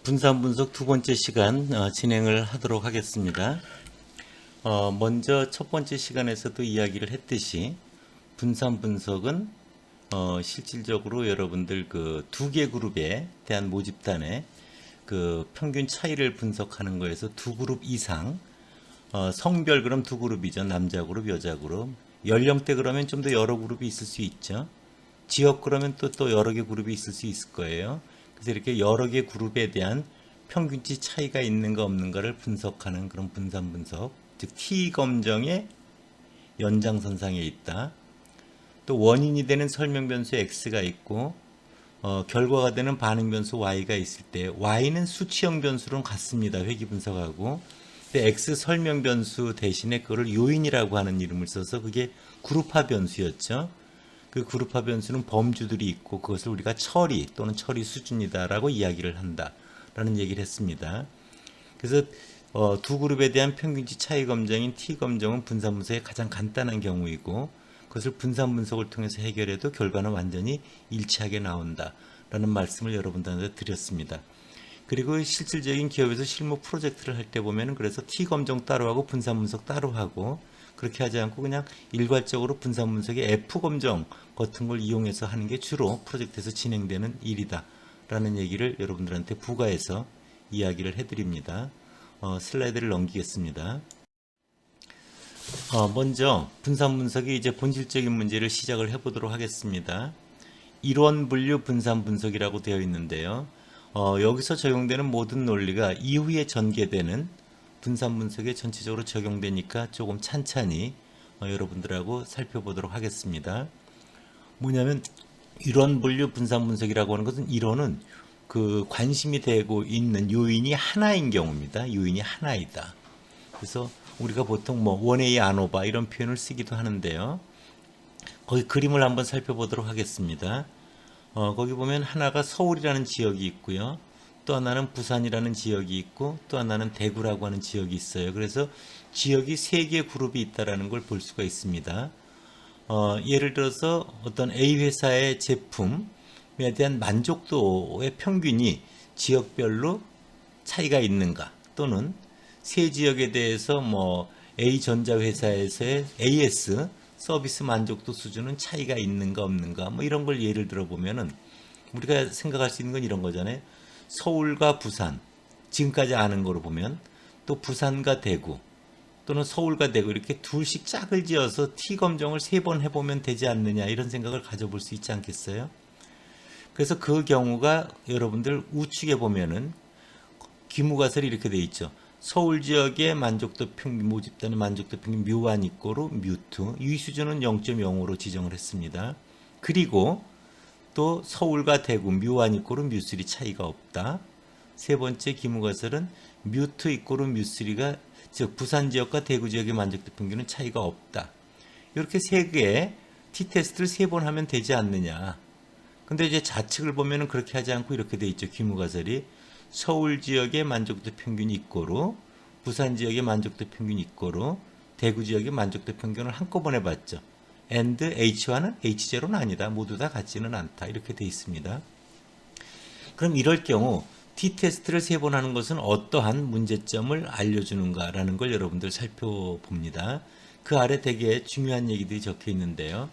분산 분석 두 번째 시간 진행을 하도록 하겠습니다. 먼저 첫 번째 시간에서도 이야기를 했듯이 분산 분석은 실질적으로 여러분들 그 두 개 그룹에 대한 모집단의 그 평균 차이를 분석하는 거에서 두 그룹 이상, 성별 그럼 두 그룹이죠. 남자 그룹, 여자 그룹. 연령대 그러면 좀 더 여러 그룹이 있을 수 있죠. 지역 그러면 또 여러 개 그룹이 있을 수 있을 거예요. 그래서 이렇게 여러 개 그룹에 대한 평균치 차이가 있는가 없는가를 분석하는 그런 분산 분석, 즉 T 검정의 연장선상에 있다. 또 원인이 되는 설명 변수 X가 있고 결과가 되는 반응 변수 Y가 있을 때 Y는 수치형 변수로는 같습니다. 회귀 분석하고. 근데 X 설명 변수 대신에 그거를 요인이라고 하는 이름을 써서 그게 그룹화 변수였죠. 그 그룹화 변수는 범주들이 있고 그것을 우리가 처리 또는 처리 수준이다라고 이야기를 한다라는 얘기를 했습니다. 그래서 두 그룹에 대한 평균치 차이 검정인 T 검정은 분산 분석의 가장 간단한 경우이고 그것을 분산 분석을 통해서 해결해도 결과는 완전히 일치하게 나온다라는 말씀을 여러분들한테 드렸습니다. 그리고 실질적인 기업에서 실무 프로젝트를 할 때 보면은 그래서 T 검정 따로 하고 분산 분석 따로 하고 그렇게 하지 않고 그냥 일괄적으로 분산 분석의 F 검정 같은 걸 이용해서 하는 게 주로 프로젝트에서 진행되는 일이다라는 얘기를 여러분들한테 부가해서 이야기를 해드립니다. 슬라이드를 넘기겠습니다. 먼저 분산 분석의 이제 본질적인 문제를 시작을 해보도록 하겠습니다. 이론 분류 분산 분석이라고 되어 있는데요. 여기서 적용되는 모든 논리가 이후에 전개되는 분산 분석에 전체적으로 적용되니까 조금 찬찬히 여러분들하고 살펴보도록 하겠습니다. 뭐냐면 이론 분류 분산 분석이라고 하는 것은 이론은 그 관심이 되고 있는 요인이 하나인 경우입니다. 요인이 하나이다. 그래서 우리가 보통 뭐 원A 아노바 이런 표현을 쓰기도 하는데요. 거기 그림을 한번 살펴보도록 하겠습니다. 거기 보면 하나가 서울이라는 지역이 있고요. 또 하나는 부산이라는 지역이 있고 또 하나는 대구라고 하는 지역이 있어요. 그래서 지역이 세 개의 그룹이 있다는 걸 볼 수가 있습니다. 예를 들어서 어떤 A 회사의 제품에 대한 만족도의 평균이 지역별로 차이가 있는가 또는 세 지역에 대해서 뭐 A 전자회사에서의 AS 서비스 만족도 수준은 차이가 있는가 없는가 뭐 이런 걸 예를 들어 보면은 우리가 생각할 수 있는 건 이런 거잖아요. 서울과 부산 지금까지 아는 거로 보면 또 부산과 대구 또는 서울과 대구 이렇게 둘씩 짝을 지어서 T 검정을 3번 해보면 되지 않느냐 이런 생각을 가져볼 수 있지 않겠어요? 그래서 그 경우가 여러분들 우측에 보면은 기무가설이 이렇게 돼 있죠. 서울 지역의 만족도 평균 모집단의 만족도 평균 뮤1 이꼬로 뮤2 유의 수준은 0.05로 지정을 했습니다. 그리고 또 서울과 대구 뮤1 이꼬로 뮤3 차이가 없다. 세 번째 기무가설은 뮤2 이꼬로 뮤3가 즉 부산 지역과 대구 지역의 만족도 평균은 차이가 없다. 이렇게 세 개의 T테스트를 3번 하면 되지 않느냐. 근데 이제 좌측을 보면은 그렇게 하지 않고 이렇게 돼 있죠. 기무가설이 서울 지역의 만족도 평균이 있고로 부산 지역의 만족도 평균이 있고로 대구 지역의 만족도 평균을 한꺼번에 봤죠. and H와는 H0는 아니다. 모두 다 같지는 않다. 이렇게 돼 있습니다. 그럼 이럴 경우 T테스트를 3번 하는 것은 어떠한 문제점을 알려주는가라는 걸 여러분들 살펴봅니다. 그 아래 되게 중요한 얘기들이 적혀 있는데요.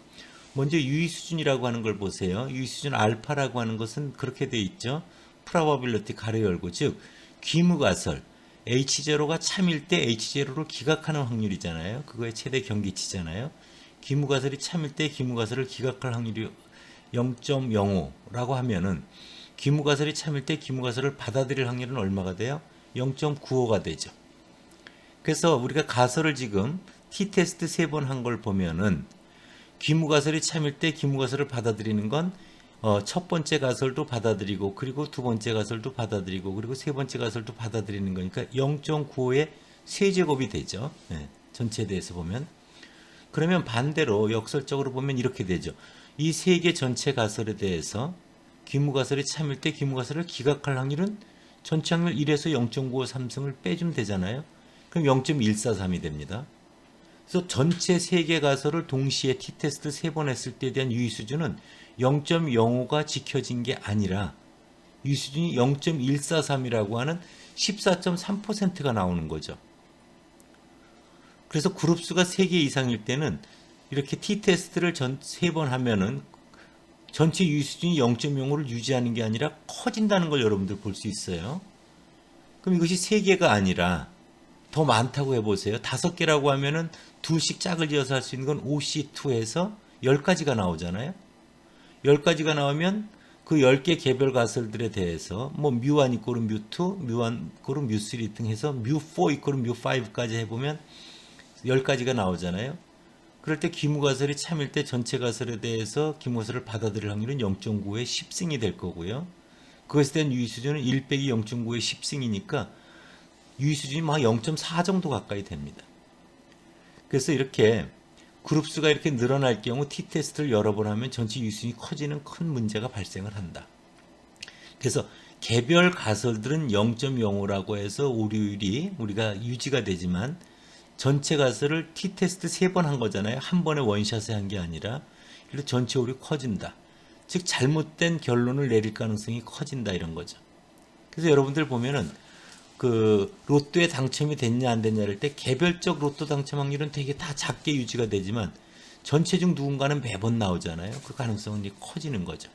먼저 유의 수준이라고 하는 걸 보세요. 유의 수준 알파라고 하는 것은 그렇게 돼 있죠. probability 가로 열고 즉 귀무가설 H0가 참일 때 H0를 기각하는 확률이잖아요. 그거의 최대 경계치잖아요. 귀무가설이 참일 때 귀무가설을 기각할 확률이 0.05라고 하면은 귀무가설이 참일 때 귀무가설을 받아들일 확률은 얼마가 돼요? 0.95가 되죠. 그래서 우리가 가설을 지금 T테스트 3번 한 걸 보면은 귀무가설이 참일 때 귀무가설을 받아들이는 건 첫 번째 가설도 받아들이고 그리고 두 번째 가설도 받아들이고 그리고 세 번째 가설도 받아들이는 거니까 0.95의 세제곱이 되죠. 네, 전체에 대해서 보면. 그러면 반대로 역설적으로 보면 이렇게 되죠. 이 세 개 전체 가설에 대해서 귀무가설이 참일 때 귀무가설을 기각할 확률은 전체 확률 1에서 0.953승을 빼주면 되잖아요. 그럼 0.143이 됩니다. 그래서 전체 3개 가설을 동시에 T테스트 3번 했을 때에 대한 유의 수준은 0.05가 지켜진 게 아니라 유수준이 0.143이라고 하는 14.3%가 나오는 거죠. 그래서 그룹수가 3개 이상일 때는 이렇게 T테스트를 3번 하면은 전체 유수준이 0.05를 유지하는 게 아니라 커진다는 걸 여러분들 볼 수 있어요. 그럼 이것이 3개가 아니라 더 많다고 해보세요. 5개라고 하면은 둘씩 짝을 지어서 할 수 있는 건 OC2에서 10가지가 나오잖아요. 10가지가 나오면 그 10개 개별 가설들에 대해서 뭐 뮤1 이꼬르 뮤2, 뮤1 이꼬르 뮤3 등 해서 뮤4 이꼬르 뮤5까지 해보면 10가지가 나오잖아요. 그럴 때 기무가설이 참일 때 전체 가설에 대해서 기무가설을 받아들일 확률은 0.9의 10승이 될 거고요. 그것에 대한 유의수준은 1 빼기 0.9의 10승이니까 유의수준이 막 0.4 정도 가까이 됩니다. 그래서 이렇게 그룹수가 이렇게 늘어날 경우 T테스트를 여러 번 하면 전체 유의수준이 커지는 큰 문제가 발생을 한다. 그래서 개별 가설들은 0.05라고 해서 오류율이 우리가 유지가 되지만 전체 가설을 T테스트 3번 한 거잖아요. 한 번에 원샷에 한 게 아니라 이렇게 전체 오류 커진다. 즉 잘못된 결론을 내릴 가능성이 커진다 이런 거죠. 그래서 여러분들 보면은 그 로또에 당첨이 됐냐 안 됐냐를 때 개별적 로또 당첨 확률은 되게 다 작게 유지가 되지만 전체 중 누군가는 매번 나오잖아요. 그 가능성은 이제 커지는 거죠.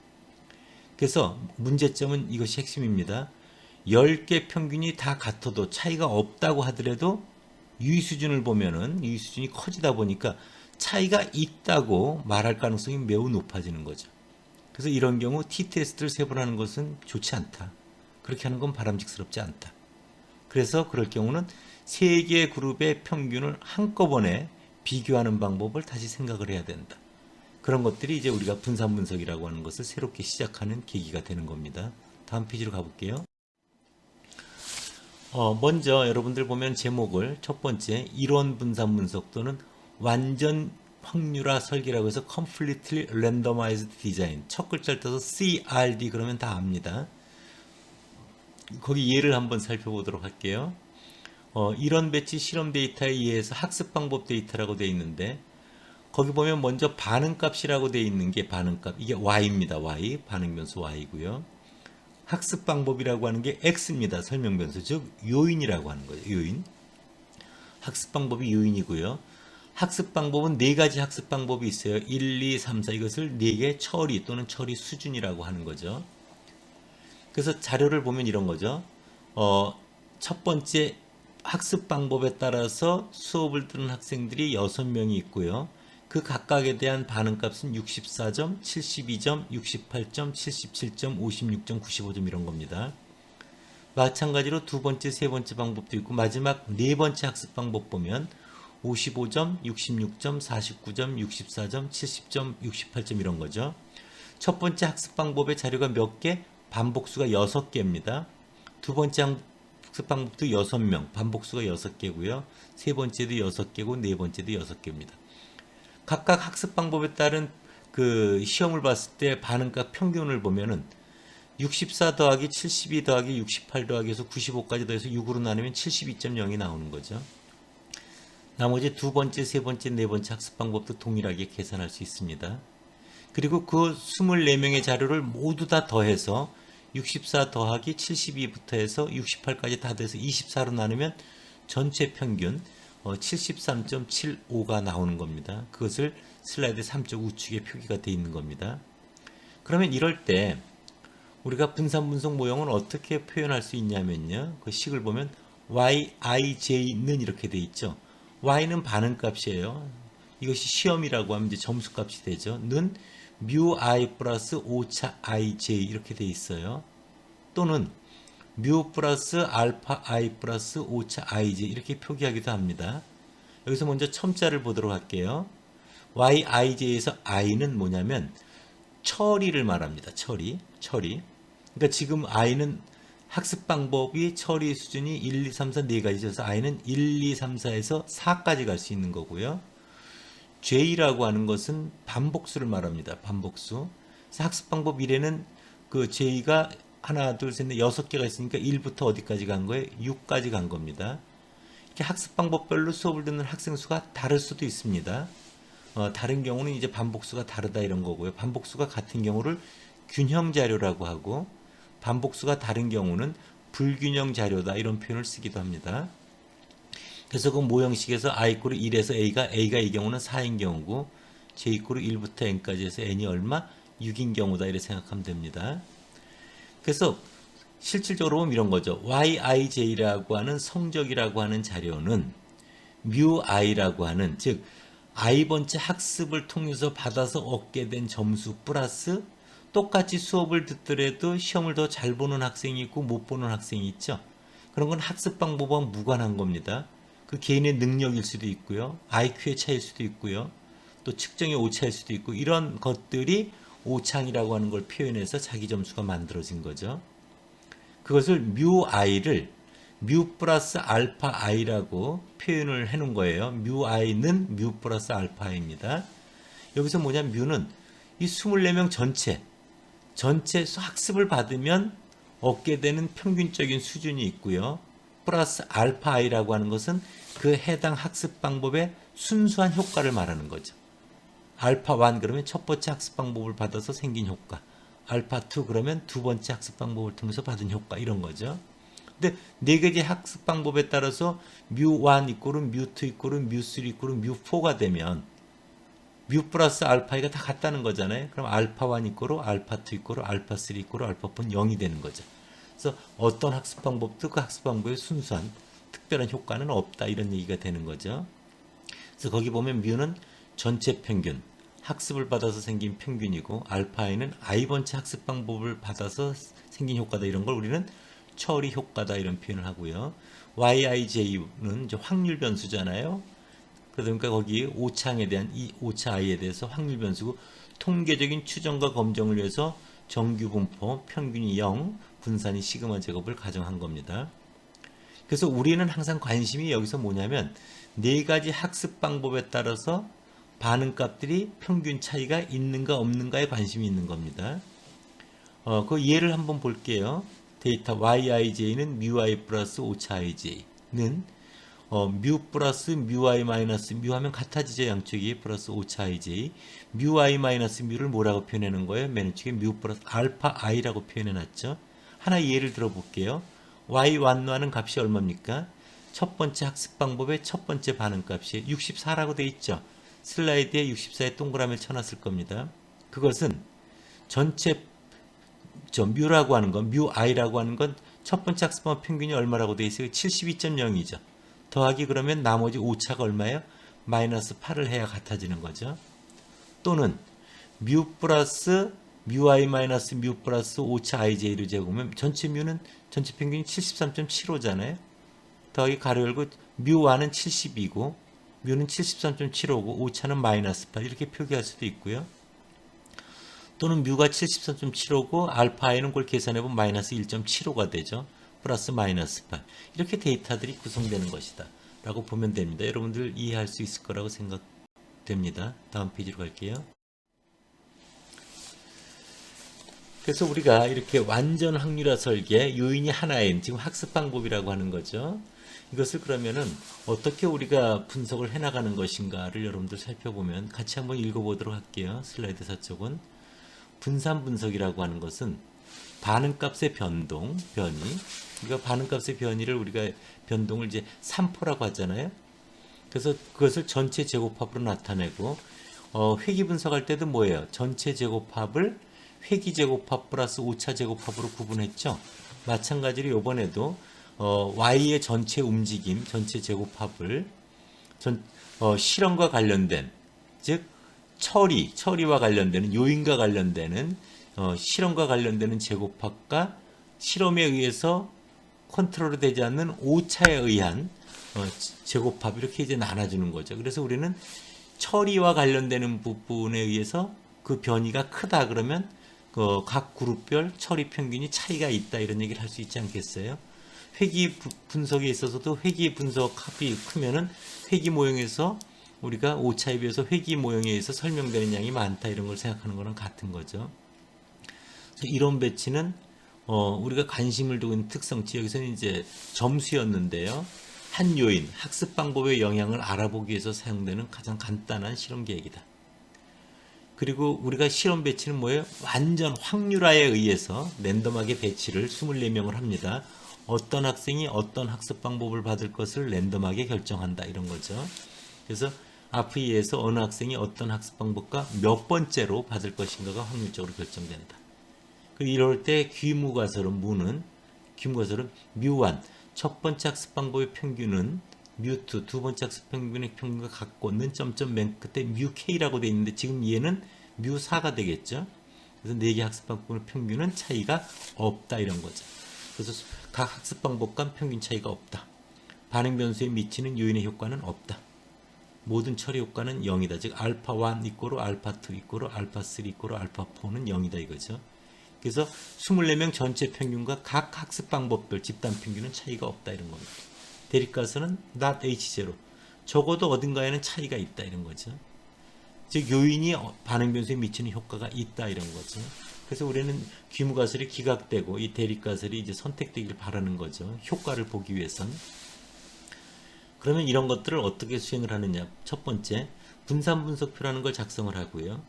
그래서 문제점은 이것이 핵심입니다. 10개 평균이 다 같아도 차이가 없다고 하더라도 유의 수준을 보면은 유의 수준이 커지다 보니까 차이가 있다고 말할 가능성이 매우 높아지는 거죠. 그래서 이런 경우 T테스트를 3번 하는 것은 좋지 않다. 그렇게 하는 건 바람직스럽지 않다. 그래서 그럴 경우는 3개의 그룹의 평균을 한꺼번에 비교하는 방법을 다시 생각을 해야 된다. 그런 것들이 이제 우리가 분산 분석이라고 하는 것을 새롭게 시작하는 계기가 되는 겁니다. 다음 페이지로 가볼게요. 먼저 여러분들 보면 제목을 첫 번째 이론 분산 분석 또는 완전 확률화 설계라고 해서 Completely Randomized Design 첫 글자를 떠서 CRD 그러면 다 압니다. 거기 예를 한번 살펴보도록 할게요. 이런 배치 실험 데이터에 의해서 학습 방법 데이터라고 되어 있는데 거기 보면 먼저 반응값이라고 되어 있는 게 반응값 이게 y입니다. y 반응 변수 y고요. 학습 방법이라고 하는 게 x입니다. 설명 변수 즉 요인이라고 하는 거예요. 요인. 학습 방법이 요인이고요. 학습 방법은 4가지 학습 방법이 있어요. 1, 2, 3, 4 이것을 4개 처리 또는 처리 수준이라고 하는 거죠. 그래서 자료를 보면 이런 거죠. 첫 번째 학습 방법에 따라서 수업을 듣는 학생들이 6명이 있고요. 그 각각에 대한 반응값은 64점, 72점, 68점, 77점, 56점, 95점 이런 겁니다. 마찬가지로 두 번째, 세 번째 방법도 있고 마지막 네 번째 학습 방법 보면 55점, 66점, 49점, 64점, 70점, 68점 이런 거죠. 첫 번째 학습 방법의 자료가 몇 개? 반복수가 6개입니다. 두 번째 학습 방법도 6명, 반복수가 6개고요. 세 번째도 6개고 네 번째도 6개입니다. 각각 학습 방법에 따른 그 시험을 봤을 때 반응값 평균을 보면은 64 더하기 72 더하기 68 더하기 해서 95까지 더해서 6으로 나누면 72.0이 나오는 거죠. 나머지 두 번째, 세 번째, 네 번째 학습 방법도 동일하게 계산할 수 있습니다. 그리고 그 24명의 자료를 모두 다 더해서 64 더하기 72부터 해서 68까지 다 돼서 24로 나누면 전체 평균 73.75가 나오는 겁니다. 그것을 슬라이드 3쪽 우측에 표기가 되어 있는 겁니다. 그러면 이럴 때 우리가 분산 분석 모형은 어떻게 표현할 수 있냐면요. 그 식을 보면 yij는 이렇게 되어 있죠. y는 반응값이에요. 이것이 시험이라고 하면 이제 점수값이 되죠. 는 μi 플러스 5차 ij 이렇게 되어 있어요. 또는 뮤 플러스 알파 i 플러스 5차 ij 이렇게 표기하기도 합니다. 여기서 먼저 첨자를 보도록 할게요. yij에서 i는 뭐냐면 처리를 말합니다. 처리. 그러니까 지금 i는 학습 방법이 처리 수준이 1, 2, 3, 4 4가지여서 i는 1, 2, 3, 4에서 4까지 갈 수 있는 거고요. j라고 하는 것은 반복수를 말합니다. 반복수. 그래서 학습 방법 1에는 그 j가 하나, 둘, 셋, 넷, 6개가 있으니까 1부터 어디까지 간 거예요? 6까지 간 겁니다. 이렇게 학습 방법별로 수업을 듣는 학생 수가 다를 수도 있습니다. 다른 경우는 이제 반복수가 다르다 이런 거고요. 반복수가 같은 경우를 균형 자료라고 하고 반복수가 다른 경우는 불균형 자료다 이런 표현을 쓰기도 합니다. 그래서 그 모형식에서 i 이퀄 1에서 a가 이 경우는 4인 경우고 j 이퀄 1부터 n까지 해서 n이 얼마? 6인 경우다 이렇게 생각하면 됩니다. 그래서 실질적으로 보면 이런 거죠. yij라고 하는 성적이라고 하는 자료는 μi라고 하는 즉 i번째 학습을 통해서 받아서 얻게 된 점수 플러스 똑같이 수업을 듣더라도 시험을 더 잘 보는 학생이 있고 못 보는 학생이 있죠. 그런 건 학습 방법과 무관한 겁니다. 그 개인의 능력일 수도 있고요. IQ의 차이일 수도 있고요. 또 측정의 오차일 수도 있고 이런 것들이 오창이라고 하는 걸 표현해서 자기 점수가 만들어진 거죠. 그것을 μi를 μ 플러스 알파 i라고 표현을 해놓은 거예요. μi는 μ 플러스 알파 i입니다. 여기서 뭐냐면 μ는 이 24명 전체 학습을 받으면 얻게 되는 평균적인 수준이 있고요. 플러스 알파 i라고 하는 것은 그 해당 학습 방법의 순수한 효과를 말하는 거죠. 알파 1 그러면 첫 번째 학습 방법을 받아서 생긴 효과. 알파 2 그러면 두 번째 학습 방법을 통해서 받은 효과 이런 거죠. 근데 네 가지 학습 방법에 따라서 μ1 이꼴은 μ2 이꼴은 μ3 이꼴은 μ4가 되면 μ 플러스 알파이가 다 같다는 거잖아요. 그럼 알파 1 이꼴로 알파 2 이꼴로 알파 3 이꼴로 알파 4는 0이 되는 거죠. 그래서 어떤 학습 방법도 그 학습 방법의 순수한 특별한 효과는 없다 이런 얘기가 되는 거죠. 그래서 거기 보면 μ는 전체 평균, 학습을 받아서 생긴 평균이고 알파이는 i번째 학습 방법을 받아서 생긴 효과다 이런 걸 우리는 처리 효과다 이런 표현을 하고요. yij는 이제 확률 변수잖아요. 그러니까 거기 오차에 대한 이 오차 i에 대해서 확률 변수고 통계적인 추정과 검정을 위해서 정규 분포 평균이 0, 분산이 시그마 제곱을 가정한 겁니다. 그래서 우리는 항상 관심이 여기서 뭐냐면 네 가지 학습 방법에 따라서 반응값들이 평균 차이가 있는가 없는가에 관심이 있는 겁니다. 그 예를 한번 볼게요. 데이터 yij는 μi 플러스 오차 ij는 μ 플러스 μi 마이너스 μ 하면 같아지죠. 양쪽이 플러스 오차 ij μi 마이너스 μ를 뭐라고 표현하는 거예요? 맨 왼쪽에 μ 플러스 알파 i라고 표현해놨죠. 하나 예를 들어볼게요. y1하는 값이 얼마입니까? 첫 번째 학습 방법의 첫 번째 반응값이 64라고 돼 있죠. 슬라이드에 64에 동그라미를 쳐놨을 겁니다. 그것은 전체 μ라고 하는 건 μi라고 하는 건 첫 번째 학습 방법 평균이 얼마라고 돼 있어요? 72.0이죠. 더하기 그러면 나머지 오차가 얼마예요? 마이너스 8을 해야 같아지는 거죠. 또는 μ 플러스 μi 마이너스 μ 플러스 오차 ij를 제곱하면 전체 μ는 전체 평균이 73.75잖아요. 더하기 가로 열고 μ1은 72고 μ는 73.75고 오차는 마이너스 8 이렇게 표기할 수도 있고요. 또는 μ가 73.75고 알파 i는 그걸 계산해보면 마이너스 1.75가 되죠. 플러스 마이너스 8 이렇게 데이터들이 구성되는 것이다 라고 보면 됩니다. 여러분들 이해할 수 있을 거라고 생각됩니다. 다음 페이지로 갈게요. 그래서 우리가 이렇게 완전 확률화 설계 요인이 하나인 지금 학습 방법이라고 하는 거죠. 이것을 그러면은 어떻게 우리가 분석을 해나가는 것인가를 여러분들 살펴보면 같이 한번 읽어보도록 할게요. 슬라이드 4쪽은 분산 분석이라고 하는 것은 반응값의 변이 우리가 반응값의 변이를 우리가 변동을 이제 3포라고 하잖아요. 그래서 그것을 전체 제곱합으로 나타내고 회귀 분석할 때도 뭐예요? 전체 제곱합을 회귀 제곱합 플러스 오차 제곱합으로 구분했죠. 마찬가지로 이번에도 y의 전체 움직임, 전체 제곱합을 실험과 관련된 즉 처리와 관련되는 요인과 관련되는 실험과 관련되는 제곱합과 실험에 의해서 컨트롤이 되지 않는 오차에 의한 제곱합 이렇게 이제 나눠주는 거죠. 그래서 우리는 처리와 관련되는 부분에 의해서 그 변이가 크다 그러면 각 그룹별 처리 평균이 차이가 있다 이런 얘기를 할 수 있지 않겠어요? 회귀 분석에 있어서도 회귀 분석 합이 크면은 회귀 모형에서 우리가 오차에 비해서 회귀 모형에 의해서 설명되는 양이 많다 이런 걸 생각하는 거랑 같은 거죠. 이론 배치는 우리가 관심을 두고 있는 특성치 여기서는 이제 점수였는데요. 한 요인, 학습 방법의 영향을 알아보기 위해서 사용되는 가장 간단한 실험 계획이다. 그리고 우리가 실험 배치는 뭐예요? 완전 확률화에 의해서 랜덤하게 배치를 24명을 합니다. 어떤 학생이 어떤 학습 방법을 받을 것을 랜덤하게 결정한다 이런 거죠. 그래서 RPE에서 어느 학생이 어떤 학습 방법과 몇 번째로 받을 것인가가 확률적으로 결정된다. 이럴 때 귀무가설은 귀무가설은 뮤1 첫 번째 학습 방법의 평균은 뮤2 두 번째 학습 평균의 평균과 같고 는 점점 맨 끝에 뮤k라고 되어 있는데 지금 얘는 뮤4가 되겠죠. 그래서 4개 학습 방법의 평균은 차이가 없다 이런 거죠. 그래서 각 학습 방법 간 평균 차이가 없다. 반응 변수에 미치는 요인의 효과는 없다. 모든 처리 효과는 0이다. 즉 알파1 이꼬르 알파2 이꼬르 알파3 이꼬르 알파4는 0이다 이거죠. 그래서 24명 전체 평균과 각 학습 방법별 집단 평균은 차이가 없다 이런 겁니다. 대립가설은 not H0 적어도 어딘가에는 차이가 있다 이런 거죠. 즉 요인이 반응 변수에 미치는 효과가 있다 이런 거죠. 그래서 우리는 귀무가설이 기각되고 이 대립가설이 이제 선택되길 바라는 거죠. 효과를 보기 위해선. 그러면 이런 것들을 어떻게 수행을 하느냐. 첫 번째, 분산분석표라는 걸 작성을 하고요.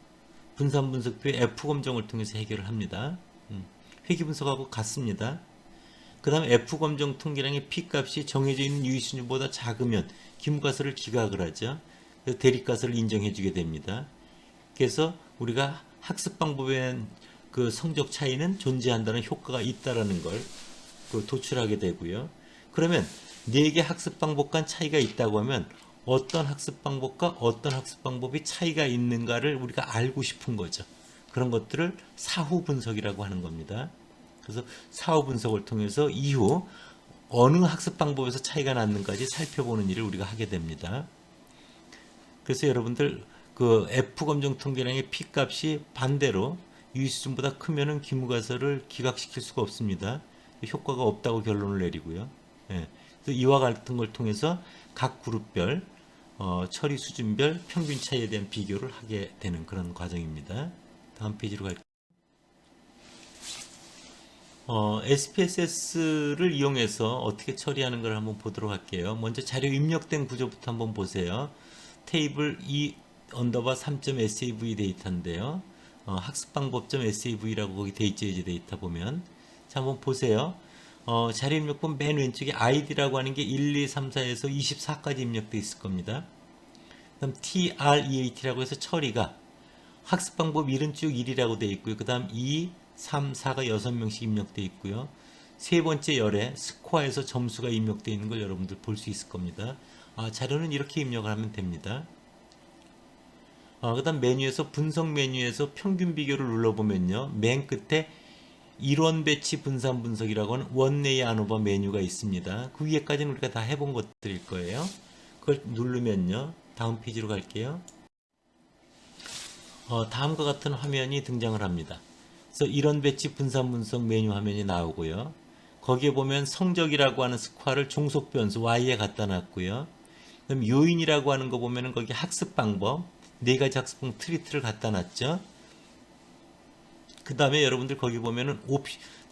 분산분석표의 F검정을 통해서 해결을 합니다. 회귀분석하고 같습니다. 그 다음에 F검정 통계량의 P값이 정해져 있는 유의수준보다 작으면 귀무가설을 기각을 하죠. 그래서 대립가설을 인정해 주게 됩니다. 그래서 우리가 학습 방법에 그 성적 차이는 존재한다는 효과가 있다라는 걸 도출하게 되고요. 그러면 4개 학습 방법 간 차이가 있다고 하면 어떤 학습 방법과 어떤 학습 방법이 차이가 있는가를 우리가 알고 싶은 거죠. 그런 것들을 사후 분석이라고 하는 겁니다. 그래서 사후 분석을 통해서 이후 어느 학습 방법에서 차이가 났는가지 살펴보는 일을 우리가 하게 됩니다. 그래서 여러분들 그 F검정 통계량의 P값이 반대로 유의수준보다 크면은 귀무가설을 기각시킬 수가 없습니다. 효과가 없다고 결론을 내리고요. 예. 그래서 이와 같은 걸 통해서 각 그룹별 처리 수준별 평균 차이에 대한 비교를 하게 되는 그런 과정입니다. 다음 페이지로 갈게요. SPSS를 이용해서 어떻게 처리하는 걸 한번 보도록 할게요. 먼저 자료 입력된 구조부터 한번 보세요. 테이블 2_3.sav 데이터인데요. 학습방법.sav라고 거기 데이지 데이터 보면 자 한번 보세요. 자료 입력본 맨 왼쪽에 id라고 하는 게 1, 2, 3, 4에서 24까지 입력되어 있을 겁니다. 그다음 treat라고 해서 처리가 학습방법 1은 쭉 1이라고 되어 있고요. 그 다음 2, 3, 4가 6명씩 입력되어 있고요. 세 번째 열에 스코어에서 점수가 입력되어 있는 걸 여러분들 볼 수 있을 겁니다. 자료는 이렇게 입력을 하면 됩니다. 그 다음 메뉴에서 분석 메뉴에서 평균 비교를 눌러보면요. 맨 끝에 일원 배치 분산 분석이라고 하는 원레이 안오버 메뉴가 있습니다. 그 위에까지는 우리가 다 해본 것들일 거예요. 그걸 누르면요. 다음 페이지로 갈게요. 다음과 같은 화면이 등장을 합니다. 그래서 일원 배치 분산 분석 메뉴 화면이 나오고요. 거기에 보면 성적이라고 하는 스코어를 종속 변수 y에 갖다 놨고요. 그럼 요인이라고 하는 거 보면은 거기 학습 방법 4가지 학습 방법 트리트를 갖다 놨죠. 그 다음에 여러분들 거기 보면은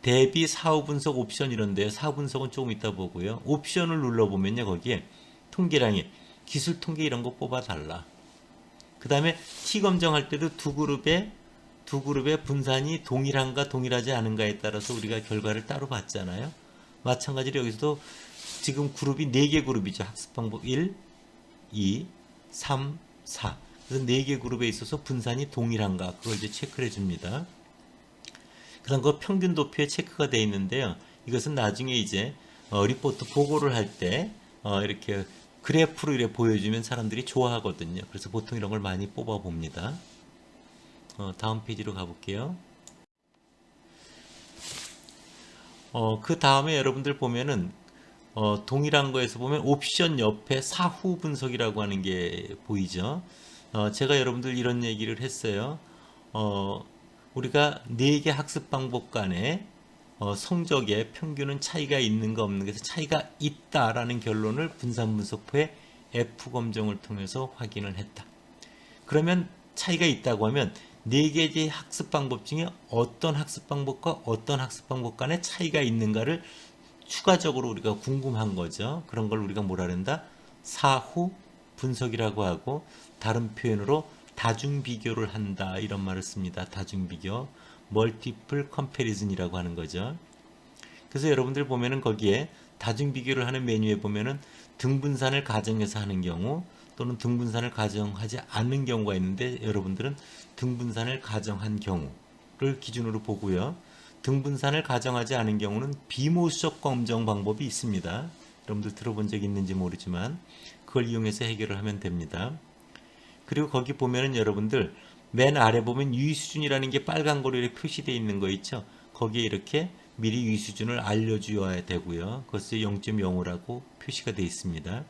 대비 사후 분석 옵션 이런데요. 사후 분석은 조금 이따 보고요. 옵션을 눌러보면요. 거기에 통계량에 기술 통계 이런 거 뽑아달라. 그 다음에 T 검정할 때도 두 그룹의 분산이 동일한가 동일하지 않은가에 따라서 우리가 결과를 따로 봤잖아요. 마찬가지로 여기서도 지금 그룹이 4개 그룹이죠. 학습 방법 1, 2, 3, 4. 그래서 4개 그룹에 있어서 분산이 동일한가 그걸 이제 체크를 해줍니다. 그 다음 그 평균 도표에 체크가 되어 있는데요. 이것은 나중에 이제 리포트 보고를 할 때 이렇게 그래프로 이렇게 보여주면 사람들이 좋아하거든요. 그래서 보통 이런 걸 많이 뽑아 봅니다. 다음 페이지로 가볼게요. 그 다음에 여러분들 보면은 동일한 거에서 보면 옵션 옆에 사후 분석이라고 하는 게 보이죠. 제가 여러분들 이런 얘기를 했어요. 우리가 4개 학습 방법 간에 성적의 평균은 차이가 있는가 없는가 해서 차이가 있다라는 결론을 분산분석표의 F검정을 통해서 확인을 했다. 그러면 차이가 있다고 하면 4개의 학습 방법 중에 어떤 학습 방법과 어떤 학습 방법 간에 차이가 있는가를 추가적으로 우리가 궁금한 거죠. 그런 걸 우리가 뭐라 그런다? 사후 분석이라고 하고 다른 표현으로 다중 비교를 한다 이런 말을 씁니다. 다중 비교, 멀티플 컴패리즌이라고 하는 거죠. 그래서 여러분들 보면은 거기에 다중 비교를 하는 메뉴에 보면은 등분산을 가정해서 하는 경우 또는 등분산을 가정하지 않는 경우가 있는데 여러분들은 등분산을 가정한 경우를 기준으로 보고요. 등분산을 가정하지 않은 경우는 비모수적 검정 방법이 있습니다. 여러분들 들어본 적 있는지 모르지만 그걸 이용해서 해결을 하면 됩니다. 그리고 거기 보면은 여러분들 맨 아래 보면 유의 수준이라는 게 빨간 거로 이렇게 표시되어 있는 거 있죠. 거기에 이렇게 미리 유의 수준을 알려주어야 되고요. 그것을 0.05라고 표시가 되어 있습니다.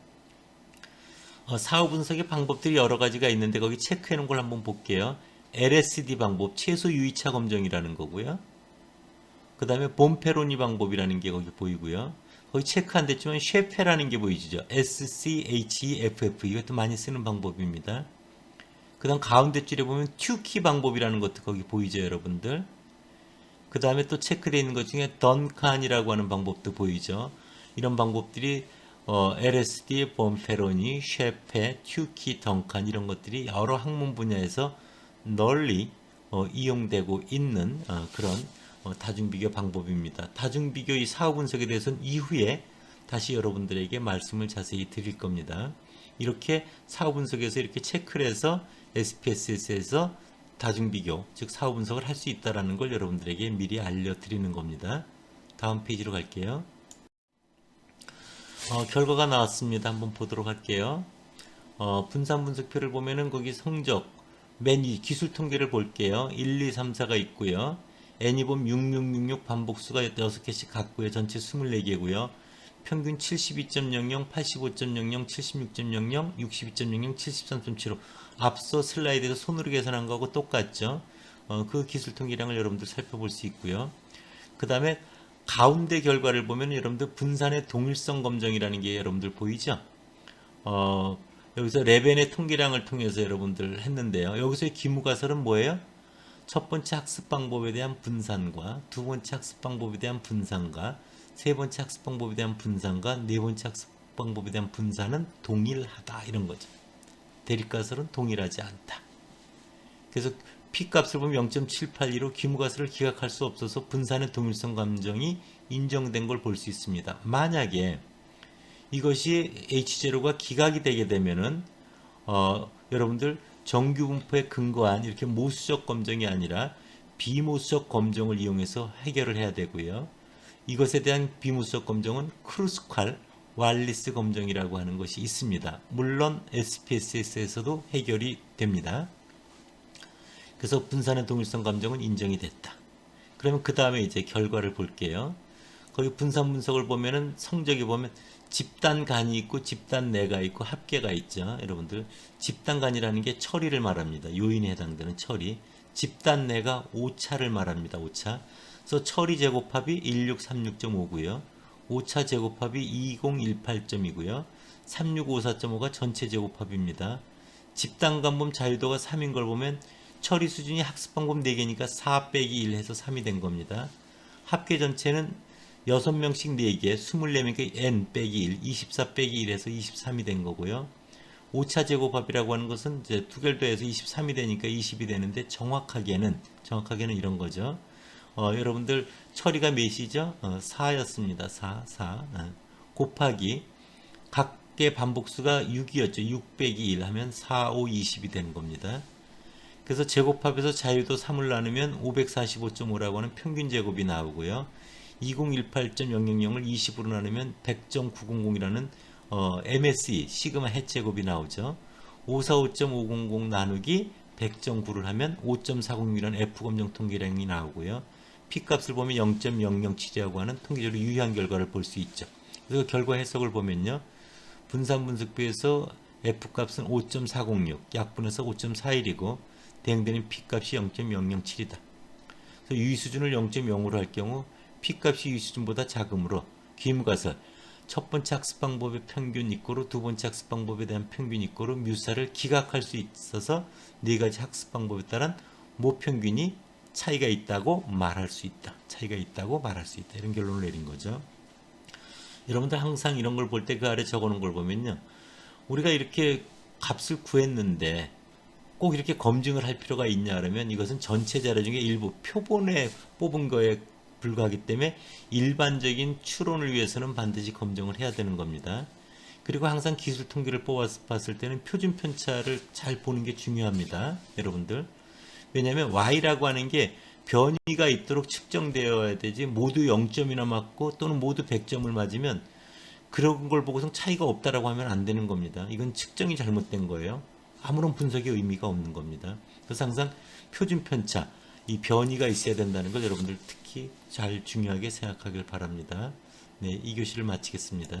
사후 분석의 방법들이 여러 가지가 있는데 거기 체크해 놓은 걸 한번 볼게요. LSD 방법, 최소 유의차 검정이라는 거고요. 그 다음에 봄페로니 방법이라는 게 거기 보이고요. 거기 체크 안 됐지만 쉐페라는 게 보이죠. SCHEFF 이것도 많이 쓰는 방법입니다. 그 다음 가운데 줄에 보면 튜키 방법이라는 것도 거기 보이죠, 여러분들. 그 다음에 또 체크되어 있는 것 중에 던칸이라고 하는 방법도 보이죠. 이런 방법들이 LSD, 봄페로니, 쉐페, 튜키, 던칸 이런 것들이 여러 학문 분야에서 널리 이용되고 있는 그런 다중비교 방법입니다. 다중비교 이 사후 분석에 대해서는 이후에 다시 여러분들에게 말씀을 자세히 드릴 겁니다. 이렇게 사후 분석에서 이렇게 체크를 해서 SPSS에서 다중비교, 즉 사후 분석을 할 수 있다는 걸 여러분들에게 미리 알려드리는 겁니다. 다음 페이지로 갈게요. 결과가 나왔습니다. 한번 보도록 할게요. 분산 분석표를 보면은 거기 성적, 맨 위 기술 통계를 볼게요. 1, 2, 3, 4가 있고요. N이범 6666 반복수가 6개씩 같고요. 전체 24개고요. 평균 72.00, 85.00, 76.00, 62.00, 73.75. 앞서 슬라이드에서 손으로 계산한 거하고 똑같죠. 그 기술 통계량을 여러분들 살펴볼 수 있고요. 그 다음에 가운데 결과를 보면 여러분들 분산의 동일성 검정이라는 게 여러분들 보이죠? 여기서 레벤의 통계량을 통해서 여러분들 했는데요. 여기서의 기무가설은 뭐예요? 첫 번째 학습 방법에 대한 분산과 두 번째 학습 방법에 대한 분산과 세 번째 학습 방법에 대한 분산과 네 번째 학습 방법에 대한 분산은 동일하다 이런 거죠. 대립가설은 동일하지 않다. 그래서 P값을 보면 0.782로 기무가설을 기각할 수 없어서 분산의 동일성 감정이 인정된 걸 볼 수 있습니다. 만약에 이것이 H0가 기각이 되게 되면은 여러분들 정규분포에 근거한 이렇게 모수적 검정이 아니라 비모수적 검정을 이용해서 해결을 해야 되고요. 이것에 대한 비모수적 검정은 크루스칼 왈리스 검정이라고 하는 것이 있습니다. 물론 SPSS에서도 해결이 됩니다. 그래서 분산의 동일성 감정은 인정이 됐다. 그러면 그 다음에 이제 결과를 볼게요. 거기 분산 분석을 보면은 성적이 보면 집단 간이 있고 집단 내가 있고 합계가 있죠. 여러분들 집단 간이라는 게 처리를 말합니다. 요인에 해당되는 처리. 집단 내가 오차를 말합니다. 오차. 그래서 처리 제곱합이 1636.5고요. 오차 제곱합이 2018점이고요. 3654.5가 전체 제곱합입니다. 집단 간범 자유도가 3인 걸 보면 처리 수준이 학습 방법 4개니까 4 빼기 1 해서 3이 된 겁니다. 합계 전체는 6명씩 4개, 24명께 n 빼기 1, 24 빼기 1에서 23이 된 거고요. 오차 제곱합이라고 하는 것은 이제 투결도에서 23이 되니까 20이 되는데 정확하게는 이런 거죠. 여러분들 처리가 몇이죠? 4였습니다. 4. 곱하기 각계 반복수가 6이었죠. 6 빼기 1 하면 4, 5, 20이 되는 겁니다. 그래서 제곱합에서 자유도 3을 나누면 545.5라고 하는 평균 제곱이 나오고요. 2018.000을 20으로 나누면 100.900이라는 MSE 시그마 헷 제곱이 나오죠. 545.500 나누기 100.9를 하면 5.406이라는 F검정 통계량이 나오고요. P값을 보면 0.007이라고 하는 통계적으로 유효한 결과를 볼 수 있죠. 그래서 결과 해석을 보면요. 분산 분석표에서 F값은 5.406, 약분해서 5.41이고 대응되는 P값이 0.007이다. 그래서 유의 수준을 0.0으로 할 경우 P값이 유의 수준보다 작으므로 기무가설 첫 번째 학습 방법의 평균 이꼬로 두 번째 학습 방법에 대한 평균 이꼬로 뮤사를 기각할 수 있어서 네 가지 학습 방법에 따른 모평균이 차이가 있다고 말할 수 있다. 이런 결론을 내린 거죠. 여러분들 항상 이런 걸 볼 때 그 아래 적어놓은 걸 보면요. 우리가 이렇게 값을 구했는데 꼭 이렇게 검증을 할 필요가 있냐 그러면 이것은 전체 자료 중에 일부 표본에 뽑은 거에 불과하기 때문에 일반적인 추론을 위해서는 반드시 검증을 해야 되는 겁니다. 그리고 항상 기술 통계를 뽑았을 때는 표준 편차를 잘 보는 게 중요합니다. 여러분들. 왜냐하면 Y라고 하는 게 변이가 있도록 측정되어야 되지 모두 0점이나 맞고 또는 모두 100점을 맞으면 그런 걸 보고서 차이가 없다라고 하면 안 되는 겁니다. 이건 측정이 잘못된 거예요. 아무런 분석의 의미가 없는 겁니다. 그래서 항상 표준 편차, 이 변이가 있어야 된다는 걸 여러분들 특히 잘 중요하게 생각하길 바랍니다. 네, 이 교시를 마치겠습니다.